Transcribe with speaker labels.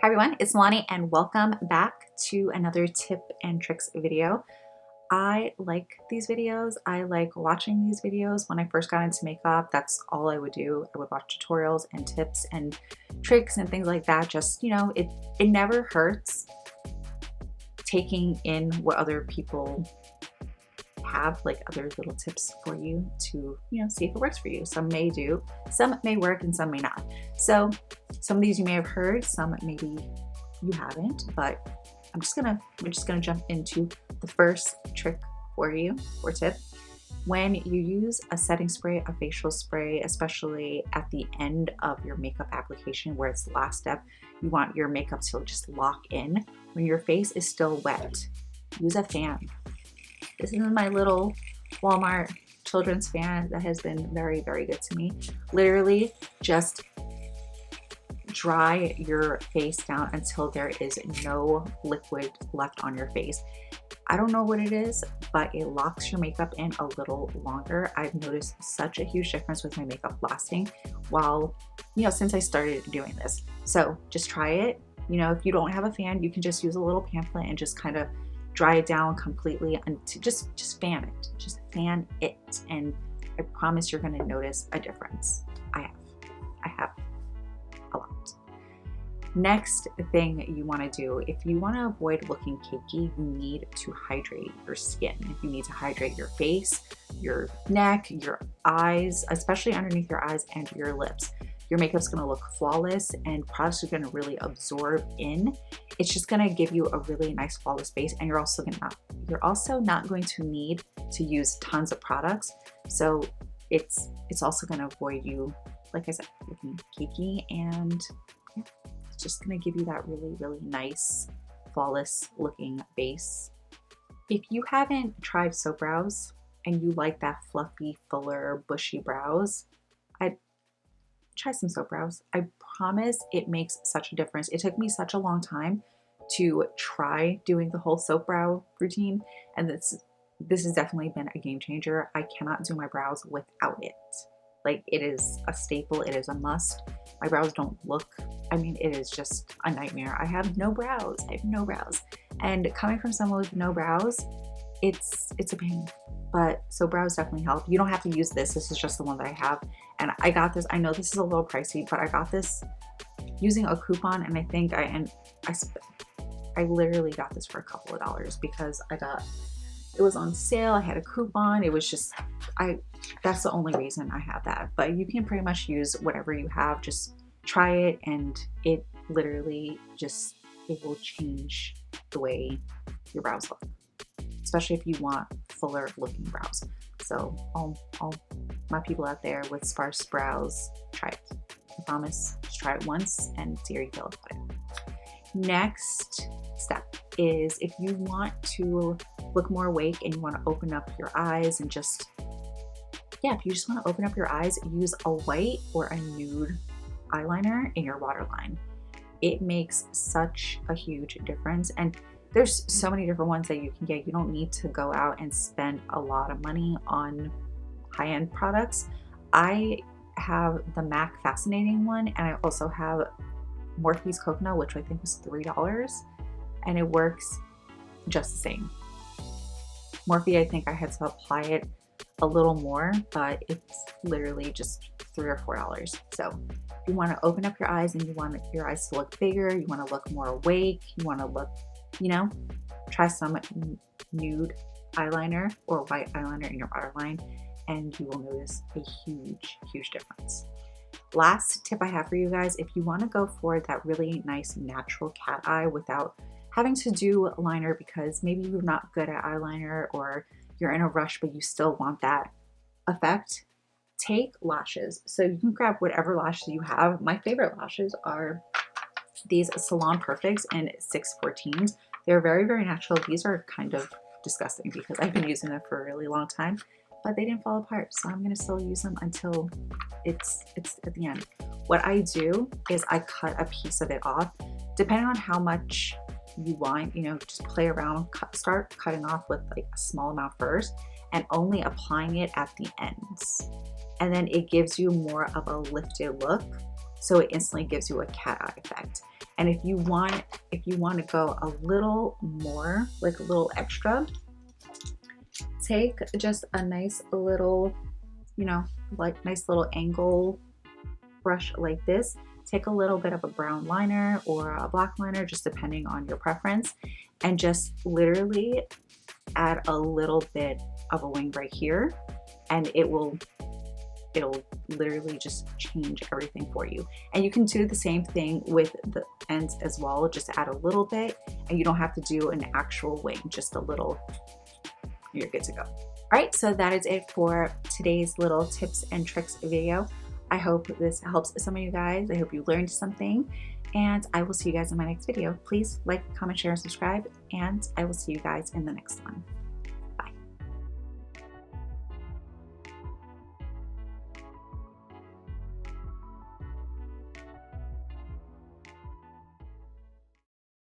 Speaker 1: Hi everyone, it's Nalanie and welcome back to another tip and tricks video. I like these videos. I like watching these videos. When I first got into makeup, that's all I would do. I would watch tutorials and tips and tricks and things like that. Just, it never hurts taking in what other people have, like other little tips for you to, see if it works for you. Some may do, some may work and some may not. So some of these you may have heard, some maybe you haven't, but we're just gonna jump into the first trick for you or tip. When you use a setting spray, a facial spray, especially at the end of your makeup application where it's the last step, you want your makeup to just lock in. When your face is still wet, use a fan. This is my little Walmart children's fan that has been very, very good to me. Literally just dry your face down until there is no liquid left on your face. I don't know what it is, but it locks your makeup in a little longer. I've noticed such a huge difference with my makeup lasting since I started doing this. So just try it. If you don't have a fan, you can just use a little pamphlet and just kind of dry it down completely and just fan it. Just fan it. And I promise you're gonna notice a difference. I have a lot. Next thing you want to do, if you want to avoid looking cakey, you need to hydrate your skin. If you need to hydrate your face, your neck, your eyes, especially underneath your eyes and your lips, your makeup's going to look flawless and products are going to really absorb in. It's just going to give you a really nice flawless base, and you're also not going to need to use tons of products. So it's also going to avoid you, like I said, looking cakey, and it's just going to give you that really, really nice, flawless looking base. If you haven't tried soap brows and you like that fluffy, fuller, bushy brows, I'd try some soap brows. I promise it makes such a difference. It took me such a long time to try doing the whole soap brow routine, and this has definitely been a game changer. I cannot do my brows without it. Like, it is a staple, it is a must. My brows don't look, it is just a nightmare. I have no brows. And coming from someone with no brows, it's a pain. But soap brows definitely help. You don't have to use this. This is just the one that I have. And I got this, I know this is a little pricey, but I got this using a coupon, and I think I literally got this for a couple of dollars because it was on sale. I had a coupon. It was just, that's the only reason I have that. But you can pretty much use whatever you have. Just try it, and it literally it will change the way your brows look, especially if you want fuller looking brows. So all my people out there with sparse brows, try it. I promise, just try it once and see how you feel about it. Next step is, if you want to look more awake and you want to open up your eyes and if you just want to open up your eyes, use a white or a nude eyeliner in your waterline. It makes such a huge difference, and there's so many different ones that you can get. You don't need to go out and spend a lot of money on high-end products. I have the MAC Fascinating one, and I also have Morphe's Coconut, which I think was $3, and it works just the same. Morphe, I think I had to apply it a little more, but it's literally just $3 or $4. So if you want to open up your eyes and you want your eyes to look bigger, you want to look more awake, you want to look, try some nude eyeliner or white eyeliner in your waterline, and you will notice a huge, huge difference. Last tip I have for you guys, if you want to go for that really nice natural cat eye without having to do liner because maybe you're not good at eyeliner or you're in a rush but you still want that effect, take lashes. So you can grab whatever lashes you have. My favorite lashes are these Salon Perfects in 614s. They're very, very natural. These are kind of disgusting because I've been using them for a really long time, but they didn't fall apart. So I'm going to still use them until it's at the end. What I do is I cut a piece of it off. Depending on how much you want, just play around, start cutting off with like a small amount first and only applying it at the ends. And then it gives you more of a lifted look so it instantly gives you a cat eye effect. And if you want to go a little more, like a little extra, take just a nice little, you know, like nice little angle brush like this. Take a little bit of a brown liner or a black liner, just depending on your preference, and just literally add a little bit of a wing right here, and it'll literally just change everything for you. And you can do the same thing with the ends as well. Just add a little bit, and you don't have to do an actual wing, just a little, you're good to go. All right, so that is it for today's little tips and tricks video. I hope this helps some of you guys. I hope you learned something, and I will see you guys in my next video. Please like, comment, share, and subscribe, and I will see you guys in the next one.